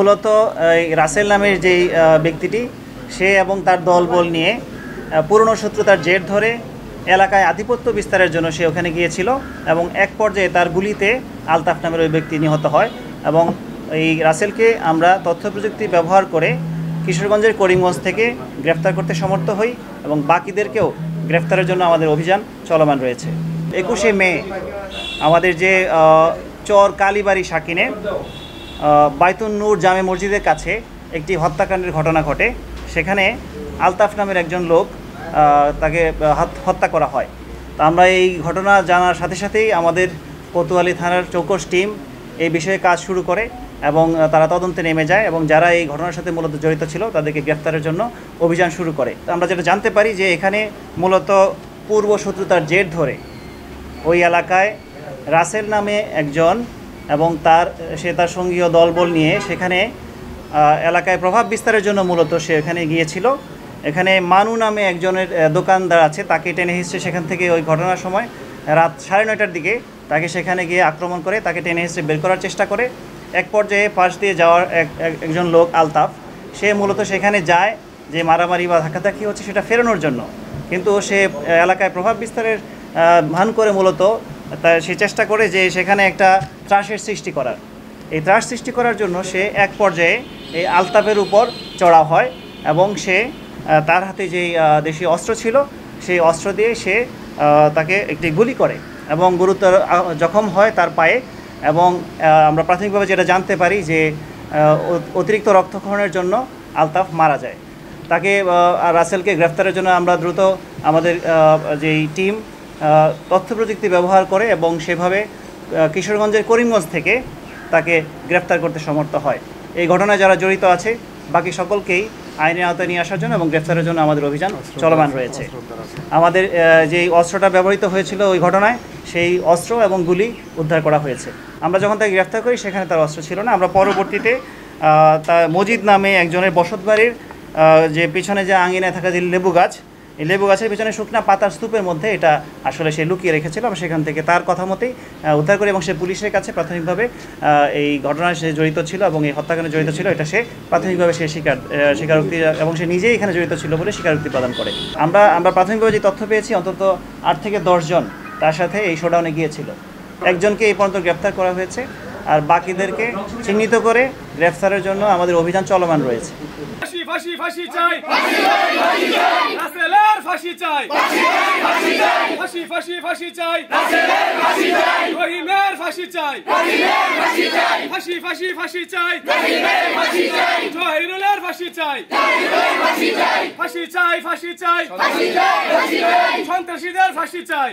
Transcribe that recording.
মূলত রাসেল নামের যেই ব্যক্তিটি সে এবং তার দলবল নিয়ে পুরনো শত্রুতার জের ধরে এলাকায় আধিপত্য বিস্তারের জন্য সে ওখানে গিয়েছিল এবং এক পর্যায়ে তার গুলিতে আলতাফ নামের ওই ব্যক্তি নিহত হয় এবং এই রাসেলকে আমরা তথ্য প্রযুক্তি ব্যবহার করে কিশোরগঞ্জের করিমগঞ্জ থেকে গ্রেফতার করতে সমর্থ হই এবং বাকিদেরকেও গ্রেফতারের জন্য আমাদের অভিযান চলমান রয়েছে। 21শে মে আমাদের যে চর কালীবাড়ি শাকিনে বাইতুন নূর জামে মসজিদের কাছে একটি হত্যাকাণ্ডের ঘটনা ঘটে। সেখানে আলতাফ নামের একজন লোক তাকে হত্যা করা হয়। তো আমরা এই ঘটনা জানার সাথে সাথেই আমাদের কোতোয়ালি থানার চৌকস টিম এই বিষয়ে কাজ শুরু করে এবং তারা তদন্তে নেমে যায় এবং যারা এই ঘটনার সাথে মূলত জড়িত ছিল তাদেরকে গ্রেফতারের জন্য অভিযান শুরু করে। আমরা যেটা জানতে পারি যে এখানে মূলত পূর্ব শত্রুতার জের ধরে ওই এলাকায় রাসেল নামে একজন এবং সে তার সঙ্গীয় দলবল নিয়ে সেখানে এলাকায় প্রভাব বিস্তারের জন্য মূলত সে এখানে গিয়েছিল। এখানে মানু নামে একজনের দোকানদার আছে, তাকে টেনে হিঁচড়ে সেখান থেকে ওই ঘটনার সময় রাত 9:30টার দিকে তাকে সেখানে গিয়ে আক্রমণ করে, তাকে টেনে হিঁচড়ে বের করার চেষ্টা করে। এক পর্যায়ে পাশ দিয়ে যাওয়ার একজন লোক আলতাফ, সে মূলত সেখানে যায় যে মারামারি বা ধাক্কাধাক্কি হচ্ছে সেটা ফেরানোর জন্য, কিন্তু সে এলাকায় প্রভাব বিস্তারের ভান করে মূলত সে চেষ্টা করে যে সেখানে একটা ত্রাসের সৃষ্টি করার। এই ত্রাস সৃষ্টি করার জন্য সে এক পর্যায়ে এই আলতাফের উপর চড়া হয় এবং সে তার হাতে যেই দেশীয় অস্ত্র ছিল সেই অস্ত্র দিয়ে সে তাকে একটি গুলি করে এবং গুরুতর জখম হয় তার পায়ে। এবং আমরা প্রাথমিকভাবে যেটা জানতে পারি যে অতিরিক্ত রক্তক্ষরণের জন্য আলতাফ মারা যায়। তাকে রাসেলকে গ্রেফতারের জন্য আমরা দ্রুত আমাদের যেই টিম তথ্য প্রযুক্তি ব্যবহার করে এবং সেভাবে কিশোরগঞ্জের করিমগঞ্জ থেকে তাকে গ্রেফতার করতে সমর্থ হয়। এই ঘটনায় যারা জড়িত আছে বাকি সকলকেই আইনের আওতায় নিয়ে আসার জন্য এবং গ্রেফতারের জন্য আমাদের অভিযান চলমান রয়েছে। আমাদের যেই অস্ত্রটা ব্যবহৃত হয়েছিল ওই ঘটনায় সেই অস্ত্র এবং গুলি উদ্ধার করা হয়েছে। আমরা যখন তাকে গ্রেফতার করি সেখানে তার অস্ত্র ছিল না। আমরা পরবর্তীতে তার মজিদ নামে একজনের বসতবাড়ির যে পিছনে যে আঙিনায় থাকা যে লেবু গাছ, এই লেবু গাছের পিছনে শুকনা পাতার স্তূপের মধ্যে এটা আসলে সে লুকিয়ে রেখেছিল। আমরা সেখান থেকে তার কথা মতেই উদ্ধার করি এবং সে পুলিশের কাছে প্রাথমিকভাবে এই ঘটনায় সে জড়িত ছিল এবং এই হত্যাকাণ্ডে জড়িত ছিল এটা সে প্রাথমিকভাবে সে স্বীকারোক্তি এবং সে নিজেই এখানে জড়িত ছিল বলে স্বীকারোক্তি প্রদান করে। আমরা প্রাথমিকভাবে যে তথ্য পেয়েছি অন্তত 8 থেকে 10 জন তার সাথে এই শোডাউনে গিয়েছিল। একজনকে এই পর্যন্ত গ্রেফতার করা হয়েছে আর বাকিদেরকে চিহ্নিত করে গ্রেফতারের জন্য আমাদের অভিযান চলমান রয়েছে। ফাঁসি ফাঁসি ফাঁসি চাই, রাসেলের ফাঁসি চাই, ফাঁসি ফাঁসি ফাঁসি চাই, রহিমের ফাঁসি চাই, ফাঁসি ফাঁসি ফাঁসি চাই, জহিরুলের ফাঁসি চাই, ফাঁসি চাই, ফাঁসি চাই, সন্ত্রাসীদের ফাঁসি চাই।